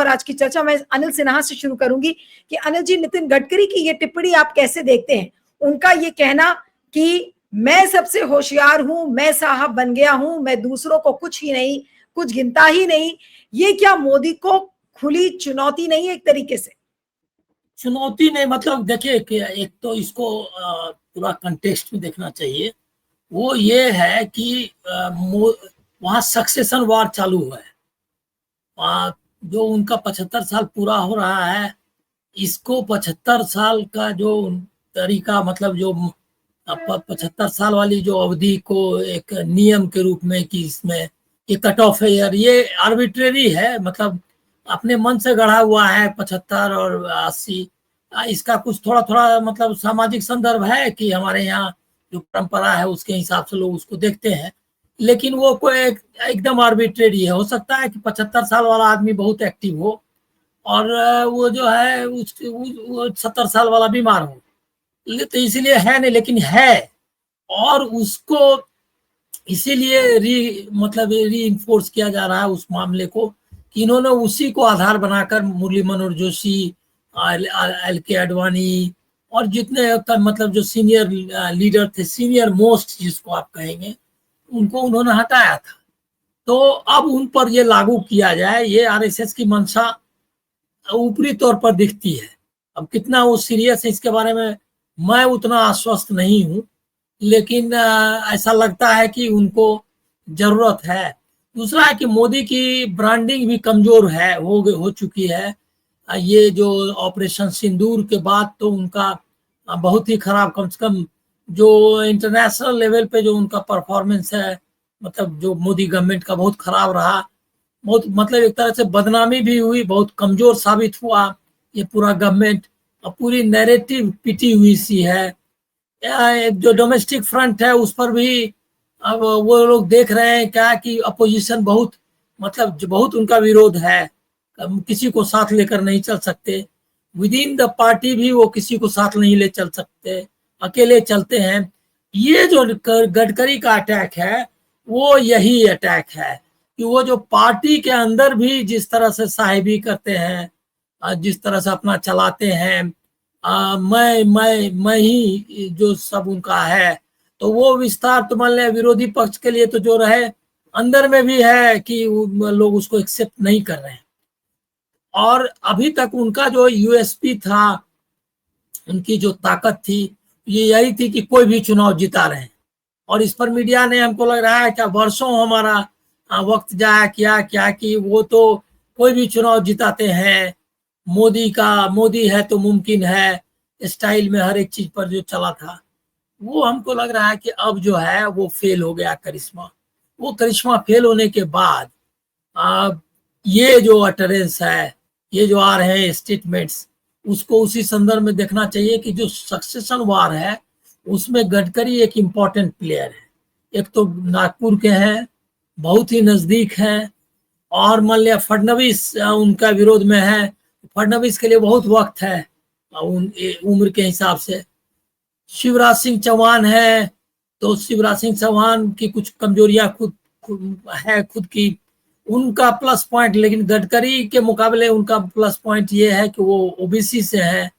और आज की चर्चा। मैं अनिल सिन्हा से शुरू करूंगी कि अनिल जी, नितिन गडकरी की ये टिप्पणी आप कैसे देखते हैं? उनका ये कहना कि मैं सबसे होशियार हूं, मैं साहब बन गया हूं, मैं दूसरों को कुछ ही नहीं, कुछ गिनता ही नहीं, ये क्या मोदी को खुली चुनौती नहीं है एक तरीके से? चुनौती नहीं, मतलब देखिए कि एक तो इसको पूरा कंटेक्स्ट में देखना चाहिए। वो ये है कि वहां सक्सेशन वार चालू हुआ है। जो उनका 75 साल पूरा हो रहा है, इसको 75 साल का जो तरीका, मतलब जो 75 साल वाली जो अवधि को एक नियम के रूप में कि इसमें ये कट ऑफ है यार, ये आर्बिट्रेरी है। मतलब अपने मन से गढ़ा हुआ है 75 और 80। इसका कुछ थोड़ा थोड़ा मतलब सामाजिक संदर्भ है कि हमारे यहाँ जो परंपरा है उसके हिसाब से लोग उसको देखते हैं, लेकिन वो कोई एकदम आर्बिट्रेरी है। हो सकता है कि 75 साल वाला आदमी बहुत एक्टिव हो और वो जो है वो 70 साल वाला बीमार हो, तो इसीलिए है नहीं, लेकिन है। और उसको इसीलिए मतलब री इन्फोर्स किया जा रहा है उस मामले को कि इन्होंने उसी को आधार बनाकर मुरली मनोहर जोशी, एल के आडवाणी और जितने मतलब जो सीनियर लीडर थे, सीनियर मोस्ट जिसको आप कहेंगे, उनको उन्होंने हटाया था। तो अब उन पर ये लागू किया जाए, ये आरएसएस की मंशा ऊपरी तौर पर दिखती है। अब कितना वो सीरियस है इसके बारे में मैं उतना आश्वस्त नहीं हूँ, लेकिन ऐसा लगता है कि उनको जरूरत है। दूसरा है कि मोदी की ब्रांडिंग भी कमजोर है, हो चुकी है। ये जो ऑपरेशन सिंदूर के बाद तो उनका बहुत ही खराब, कम से कम जो इंटरनेशनल लेवल पे जो उनका परफॉर्मेंस है, मतलब जो मोदी गवर्नमेंट का बहुत खराब रहा। बहुत मतलब एक तरह से बदनामी भी हुई, बहुत कमजोर साबित हुआ ये पूरा गवर्नमेंट। और पूरी नैरेटिव पिटी हुई सी है। जो डोमेस्टिक फ्रंट है उस पर भी अब वो लोग देख रहे हैं क्या कि अपोजिशन बहुत, मतलब जो बहुत उनका विरोध है, किसी को साथ लेकर नहीं चल सकते। विद इन द पार्टी भी वो किसी को साथ नहीं ले चल सकते, अकेले चलते हैं। ये जो गडकरी का अटैक है वो यही अटैक है कि वो जो पार्टी के अंदर भी जिस तरह से साहिबी करते हैं, जिस तरह से अपना चलाते हैं, मैं ही जो सब उनका है, तो वो विस्तार तो मान लिया विरोधी पक्ष के लिए तो जो रहे, अंदर में भी है कि लोग उसको एक्सेप्ट नहीं कर रहे हैं। और अभी तक उनका जो यूएसपी था, उनकी जो ताकत थी, ये यही थी कि कोई भी चुनाव जिता रहे हैं। और इस पर मीडिया ने, हमको लग रहा है क्या वर्षों हमारा वक्त जाया किया क्या कि वो तो कोई भी चुनाव जिताते हैं, मोदी है तो मुमकिन है स्टाइल में हर एक चीज पर जो चला था, वो हमको लग रहा है कि अब जो है वो फेल हो गया करिश्मा। वो करिश्मा फेल होने के बाद ये जो अटरेंस है, ये जो आ रहे हैं स्टेटमेंट्स, उसको उसी संदर्भ में देखना चाहिए कि जो सक्सेशन वार है उसमें गडकरी एक इम्पॉर्टेंट प्लेयर है। एक तो नागपुर के हैं, बहुत ही नजदीक हैं, और मान लिया फडनवीस उनका विरोध में है। फडनवीस के लिए बहुत वक्त है उम्र के हिसाब से। शिवराज सिंह चौहान है, तो शिवराज सिंह चौहान की कुछ कमजोरियां खुद की, उनका प्लस पॉइंट, लेकिन गडकरी के मुकाबले उनका प्लस पॉइंट ये है कि वो ओबीसी से है।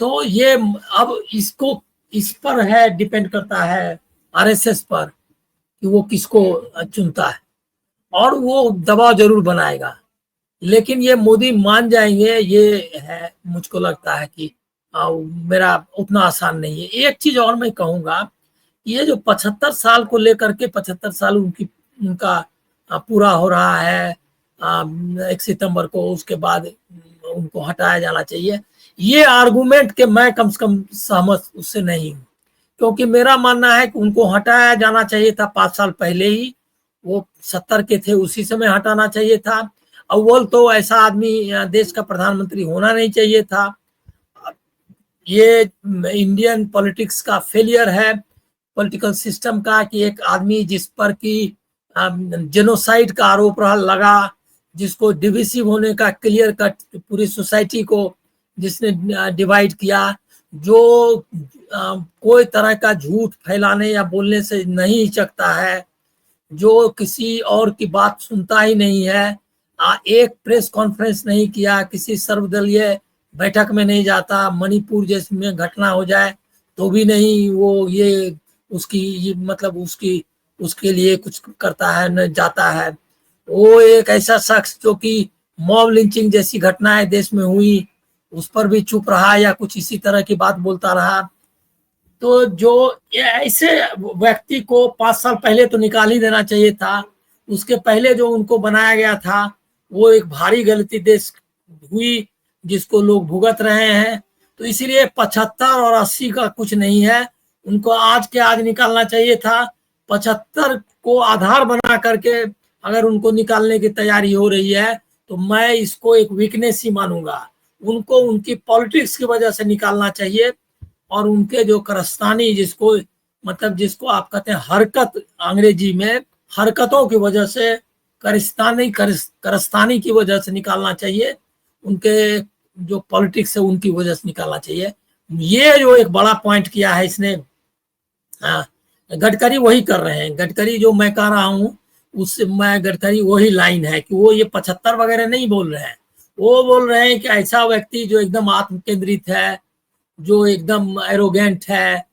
तो ये अब इसको इस पर है, डिपेंड करता है आरएसएस पर कि वो किसको चुनता है, और वो दबाव जरूर बनाएगा। लेकिन ये मोदी मान जाएंगे, ये है मुझको लगता है कि मेरा उतना आसान नहीं है। एक चीज और मैं कहूंगा, ये जो 75 साल को लेकर के 75 साल उनका पूरा हो रहा है 1 सितंबर को, उसके बाद उनको हटाया जाना चाहिए, ये आर्गुमेंट के मैं कम से कम सहमत उससे नहीं हूँ। क्योंकि मेरा मानना है कि उनको हटाया जाना चाहिए था 5 साल पहले ही। वो 70 के थे, उसी समय हटाना चाहिए था। अव्वल तो ऐसा आदमी देश का प्रधानमंत्री होना नहीं चाहिए था। ये इंडियन पॉलिटिक्स का फेलियर है, पॉलिटिकल सिस्टम का, कि एक आदमी जिस पर कि जेनोसाइड का आरोप लगा, जिसको डिविसिव होने का क्लियर कट, पूरी सोसाइटी को जिसने डिवाइड किया, जो कोई तरह का झूठ फैलाने या बोलने से नहीं हिचकता है, जो किसी और की बात सुनता ही नहीं है, एक प्रेस कॉन्फ्रेंस नहीं किया, किसी सर्वदलीय बैठक में नहीं जाता, मणिपुर जैसे में घटना हो जाए तो भी नहीं वो ये उसकी ये मतलब उसके लिए कुछ करता है, न जाता है। वो एक ऐसा शख्स जो कि मॉब लिंचिंग जैसी घटनाएं देश में हुई उस पर भी चुप रहा या कुछ इसी तरह की बात बोलता रहा। तो जो ऐसे व्यक्ति को 5 साल पहले तो निकाल ही देना चाहिए था। उसके पहले जो उनको बनाया गया था वो एक भारी गलती देश हुई जिसको लोग भुगत रहे हैं। तो इसीलिए 75 और 80 का कुछ नहीं है, उनको आज के आज निकालना चाहिए था। 75 को आधार बना करके अगर उनको निकालने की तैयारी हो रही है तो मैं इसको एक वीकनेस ही मानूंगा। उनको उनकी पॉलिटिक्स की वजह से निकालना चाहिए और उनके जो करस्तानी जिसको आप कहते हैं हरकत, अंग्रेजी में हरकतों की वजह से करस्तानी की वजह से निकालना चाहिए। उनके जो पॉलिटिक्स है उनकी वजह से निकालना चाहिए। ये जो एक बड़ा पॉइंट किया है इसने, गडकरी वही कर रहे हैं। गडकरी जो मैं कह रहा हूँ उससे मैं गडकरी वही लाइन है कि वो ये 75 वगैरह नहीं बोल रहे हैं। वो बोल रहे हैं कि ऐसा व्यक्ति जो एकदम आत्म केंद्रित है, जो एकदम एरोगेंट है,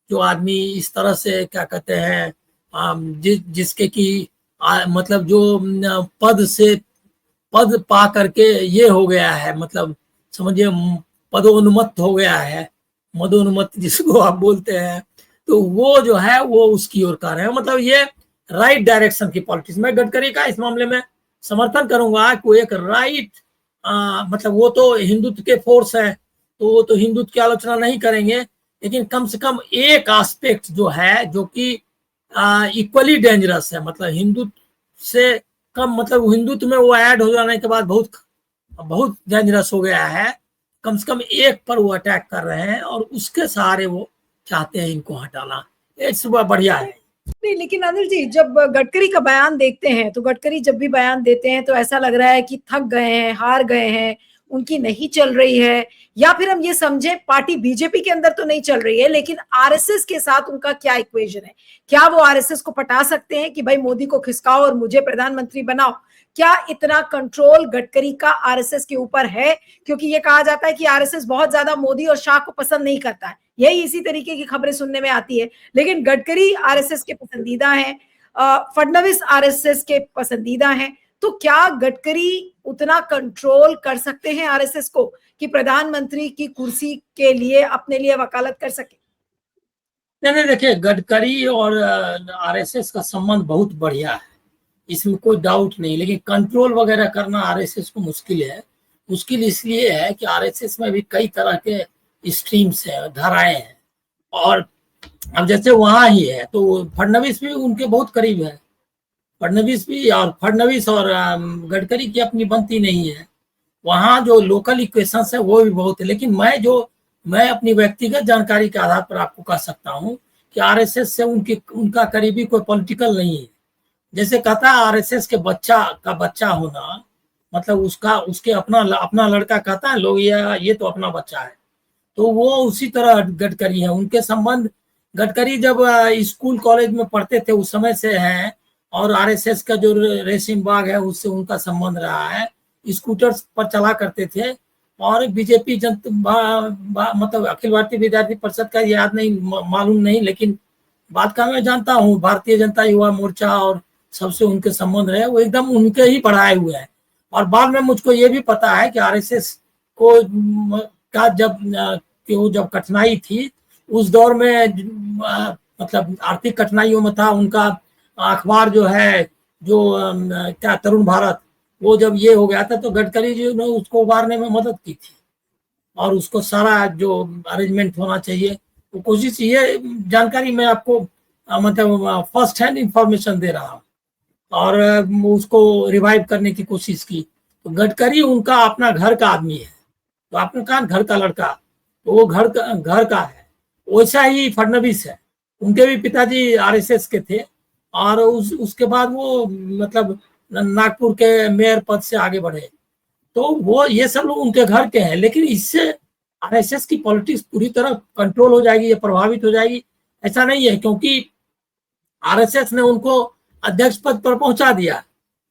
जो आदमी इस तरह से क्या कहते हैं जिसके की मतलब जो पद पा करके ये हो गया है, मतलब समझिए पदोन्मत्त हो गया है, मदोन्मत्त जिसको आप बोलते हैं, तो वो जो है वो उसकी ओर कर रहे हैं। मतलब ये राइट डायरेक्शन की पॉलिटिक्स। मैं गडकरी का इस मामले में समर्थन करूंगा कि वो एक राइट मतलब वो तो हिंदुत्व के फोर्स है तो वो तो हिंदुत्व की आलोचना नहीं करेंगे, लेकिन कम से कम एक एस्पेक्ट जो है जो कि इक्वली डेंजरस है, मतलब हिंदुत्व से कम, मतलब हिंदुत्व में वो ऐड हो जाने के बाद बहुत डेंजरस हो गया है। कम से कम एक पर वो अटैक कर रहे हैं और उसके सहारे वो चाहते हैं इनको हटाना। ये सुबह बढ़िया है। नहीं, लेकिन अनिल जी जब गडकरी का बयान देखते हैं तो गडकरी जब भी बयान देते हैं तो ऐसा लग रहा है कि थक गए हैं, हार गए हैं, उनकी नहीं चल रही है, या फिर हम ये समझे पार्टी बीजेपी के अंदर तो नहीं चल रही है लेकिन आरएसएस के साथ उनका क्या इक्वेशन है? क्या वो आरएसएस को पटा सकते हैं कि भाई मोदी को खिसकाओ और मुझे प्रधानमंत्री बनाओ? क्या इतना कंट्रोल गडकरी का आरएसएस के ऊपर है? क्योंकि ये कहा जाता है कि आरएसएस बहुत ज्यादा मोदी और शाह को पसंद नहीं करता है, यही इसी तरीके की खबरें सुनने में आती है। लेकिन गडकरी आरएसएस के पसंदीदा हैं, फडणवीस आरएसएस के पसंदीदा हैं, तो क्या गडकरी उतना कंट्रोल कर सकते हैं आरएसएस को कि प्रधानमंत्री की कुर्सी के लिए अपने लिए वकालत कर सके? नहीं, देखिए गडकरी और आरएसएस का संबंध बहुत बढ़िया है, इसमें कोई डाउट नहीं, लेकिन कंट्रोल वगैरह करना आरएसएस को मुश्किल है। मुश्किल इसलिए है कि आरएसएस में भी कई तरह के स्ट्रीम्स हैं, धाराएं हैं, और अब जैसे वहां ही है तो फडणवीस भी उनके बहुत करीब है। फडणवीस और गडकरी की अपनी बनती नहीं है। वहां जो लोकल इक्वेशंस है वो भी बहुत है, लेकिन मैं अपनी व्यक्तिगत जानकारी के आधार पर आपको कह सकता हूं कि आरएसएस से उनका करीबी कोई पॉलिटिकल नहीं है। जैसे कहता है आरएसएस के बच्चा होना, मतलब उसके अपना लड़का कहता है लोग ये तो अपना बच्चा है, तो वो उसी तरह गडकरी है। उनके संबंध गडकरी जब स्कूल कॉलेज में पढ़ते थे उस समय से है, और आरएसएस का जो रेसिंग बाग है उससे उनका संबंध रहा है। स्कूटर्स पर चला करते थे और बीजेपी मतलब अखिल भारतीय विद्यार्थी परिषद का याद नहीं, मालूम नहीं, लेकिन बात का मैं जानता हूँ भारतीय जनता युवा मोर्चा और सबसे उनके संबंध रहे, वो एकदम उनके ही बढ़ाए हुए हैं। और बाद में मुझको ये भी पता है कि आरएसएस को का जब कठिनाई थी उस दौर में मतलब आर्थिक कठिनाइयों में था, उनका अखबार जो है जो क्या तरुण भारत, वो जब ये हो गया था तो गडकरी जी ने उसको उबारने में मदद की थी और उसको सारा जो अरेंजमेंट होना चाहिए वो कोशिश, ये जानकारी मैं आपको मतलब फर्स्ट हैंड इंफॉर्मेशन दे रहा हूँ, और उसको रिवाइव करने की कोशिश की। तो गडकरी उनका अपना घर का आदमी है, तो आपने कहा घर का लड़का, तो वो घर का है। वैसा ही फडणवीस है, उनके भी पिताजी आरएसएस के थे और उसके बाद वो मतलब नागपुर के मेयर पद से आगे बढ़े, तो वो ये सब लोग उनके घर के हैं। लेकिन इससे आरएसएस की पॉलिटिक्स पूरी तरह कंट्रोल हो जाएगी या प्रभावित हो जाएगी ऐसा नहीं है, क्योंकि आरएसएस ने उनको अध्यक्ष पद पर पहुंचा दिया।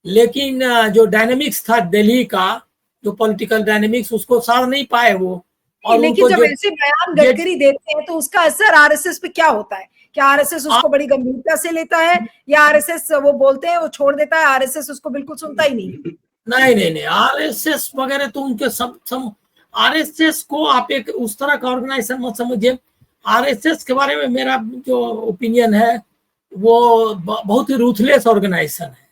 लेकिन जो डायनेमिक्स था दिल्ली का, जो पॉलिटिकल डायनेमिक्स, उसको साध नहीं पाए वो। और लेकिन उनको जब जो ऐसे बयान गडकरी देते हैं तो उसका असर आरएसएस पे क्या होता है? क्या आरएसएस उसको बड़ी गंभीरता से लेता है, या आरएसएस वो बोलते हैं वो छोड़ देता है, आरएसएस उसको बिल्कुल सुनता ही नहीं? नहीं, आरएसएस वगैरह तो उनके सब आरएसएस को आप एक उस तरह का ऑर्गेनाइजेशन मत समझिए। आरएसएस के बारे में मेरा जो ओपिनियन है वो बहुत ही रूथलेस ऑर्गेनाइजेशन है,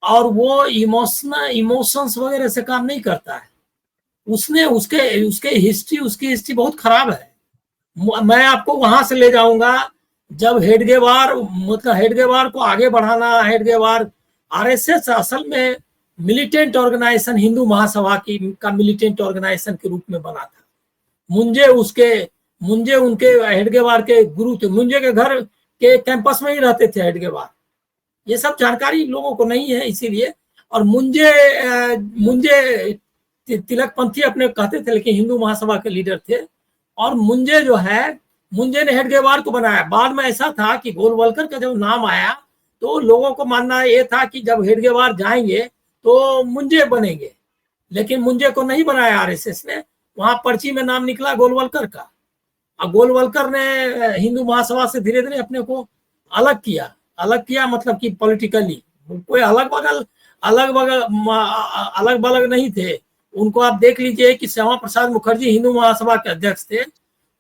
और वो इमोशंस वगैरह से काम नहीं करता है। उसने उसके उसके हिस्ट्री उसकी हिस्ट्री बहुत खराब है। मैं आपको वहां से ले जाऊंगा जब हेडगेवार, मतलब हेडगेवार को आगे बढ़ाना। हेडगेवार आरएसएस असल में मिलिटेंट ऑर्गेनाइजेशन, हिंदू महासभा की का मिलिटेंट ऑर्गेनाइजेशन के रूप में बना था। मुंजे उनके हेडगेवार के गुरु थे। मुंजे के घर के कैंपस में ही रहते थे हेडगेवार। ये सब जानकारी लोगों को नहीं है इसीलिए। और मुंजे तिलकपंथी अपने कहते थे, लेकिन हिंदू महासभा के लीडर थे। और मुंजे जो है, मुंजे ने हेडगेवार को बनाया। बाद में ऐसा था कि गोलवलकर का जब नाम आया तो लोगों को मानना ये था कि जब हेडगेवार जाएंगे तो मुंजे बनेंगे, लेकिन मुंजे को नहीं बनाया आरएसएस ने। वहां पर्ची में नाम निकला गोलवलकर का। और गोलवलकर ने हिंदू महासभा से धीरे धीरे अपने को अलग किया, मतलब कि पॉलिटिकली कोई अलग बलग नहीं थे। उनको आप देख लीजिए कि श्यामा प्रसाद मुखर्जी हिंदू महासभा के अध्यक्ष थे,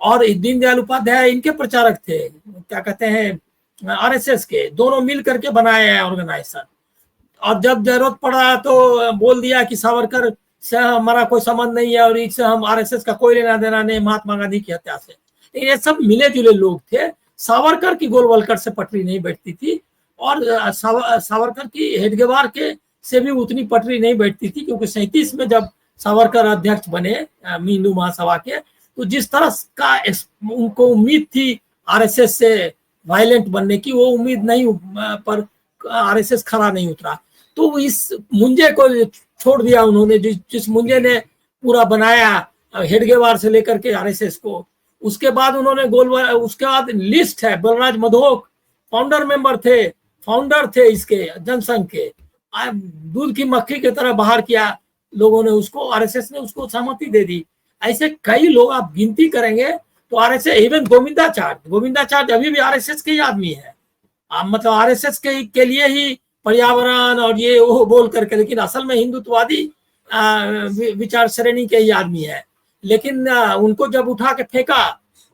और दीनदयाल उपाध्याय इनके प्रचारक थे, क्या कहते हैं, आरएसएस के। दोनों मिल करके बनाए हैं ऑर्गेनाइजेशन। और जब जरूरत पड़ा तो बोल दिया कि सावरकर से हमारा कोई संबंध नहीं है, और इससे हम आरएसएस का कोई लेना देना नहीं, महात्मा गांधी की हत्या से। लेकिन ये सब मिले जुले लोग थे। सावरकर की गोलवलकर से पटरी नहीं बैठती थी, और सावरकर की हेडगेवार के से भी उतनी पटरी नहीं बैठती थी, क्योंकि 37 में जब सावरकर अध्यक्ष बने हिंदू महासभा के, तो जिस तरह का उनको उम्मीद थी आरएसएस से वायलेंट बनने की, वो उम्मीद नहीं पर आरएसएस खरा नहीं उतरा। तो इस मुंजे को छोड़ दिया उन्होंने, जिस मुंजे ने पूरा बनाया हेडगेवार से लेकर के आरएसएस को। उसके बाद उन्होंने उसके बाद लिस्ट है, बलराज मधोक फाउंडर थे इसके जनसंघ के। दूध की मक्खी की तरह बाहर किया लोगों ने उसको, आरएसएस ने उसको सहमति दे दी। ऐसे कई लोग आप गिनती करेंगे तो आरएसएस, इवन गोविंदाचार्य अभी भी आरएसएस के ही आदमी है। मतलब आरएसएस के लिए ही पर्यावरण और ये वो बोल करके, लेकिन असल में हिंदुत्ववादी विचार श्रेणी के ही आदमी है। लेकिन उनको जब उठा के फेंका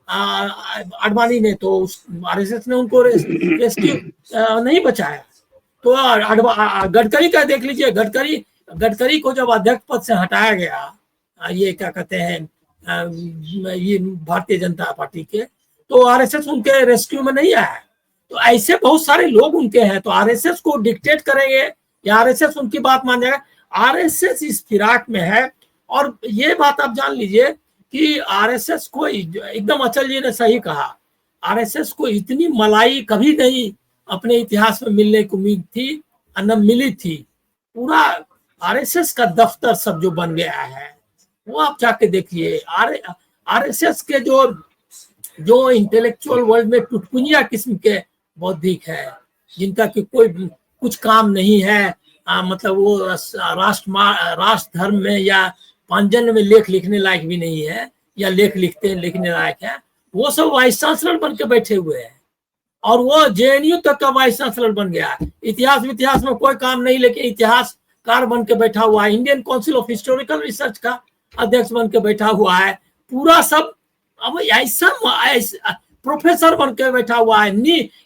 आडवाणी ने, तो आरएसएस ने उनको रेस्क्यू नहीं बचाया। तो गडकरी का देख लीजिए, गडकरी को जब अध्यक्ष पद से हटाया गया, ये क्या कहते हैं, ये भारतीय जनता पार्टी के, तो आरएसएस उनके रेस्क्यू में नहीं आया। तो ऐसे बहुत सारे लोग उनके हैं। तो आरएसएस को डिक्टेट करेंगे या आरएसएस उनकी बात मान जाएगा? आरएसएस इस फिराक में है। और ये बात आप जान लीजिए कि आरएसएस को, एकदम अचल जी ने सही कहा, आरएसएस को इतनी मलाई कभी नहीं अपने इतिहास में मिलने की उम्मीद थी, न मिली थी। पूरा आरएसएस का दफ्तर सब जो बन गया है, वो आप जाके देखिए। आरएसएस के जो इंटेलेक्चुअल वर्ल्ड में टुटपुंजिया किस्म के बौद्धिक है, जिनका कि कोई कुछ काम नहीं है, मतलब वो राष्ट्र धर्म में या पांचजन्य में लेख लिखने लायक भी नहीं है, या लेख लिखने लायक है, वो सब वाइस चांसलर बन के बैठे हुए हैं। और वो जेएनयू तक का वाइस चांसलर बन गया। इतिहास में कोई काम नहीं, लेकिन इतिहासकार बन के बैठा हुआ है। Indian council of historical research का अध्यक्ष बन के बैठा हुआ है। पूरा सब अब ऐसा प्रोफेसर बन के बैठा हुआ है।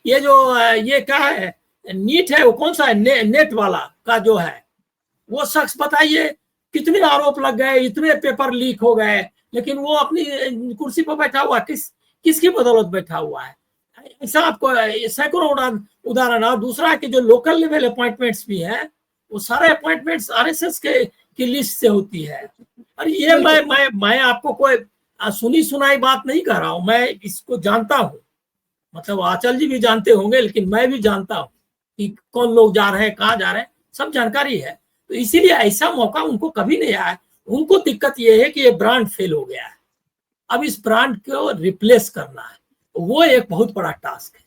ये जो ये क्या है, नीट है, वो कौन सा है, नेट वाला का जो है, वो शख्स बताइए कितने आरोप लग गए, इतने पेपर लीक हो गए, लेकिन वो अपनी कुर्सी पर बैठा हुआ, किसकी बदौलत बैठा हुआ है? ऐसा आपको सैकड़ों उदाहरण। और दूसरा कि जो लोकल लेवल अपॉइंटमेंट्स भी हैं, वो सारे अपॉइंटमेंट्स आरएसएस की लिस्ट से होती है। और ये मैं आपको कोई सुनी सुनाई बात नहीं कर रहा हूं, मैं इसको जानता हूं। मतलब आचल जी भी जानते होंगे, लेकिन मैं भी जानता हूं कि कौन लोग जा रहे हैं, कहाँ जा रहे हैं, सब जानकारी है। तो इसीलिए ऐसा मौका उनको कभी नहीं आया। उनको दिक्कत ये है कि ये ब्रांड फेल हो गया है, अब इस ब्रांड को रिप्लेस करना है, वो एक बहुत बड़ा टास्क है।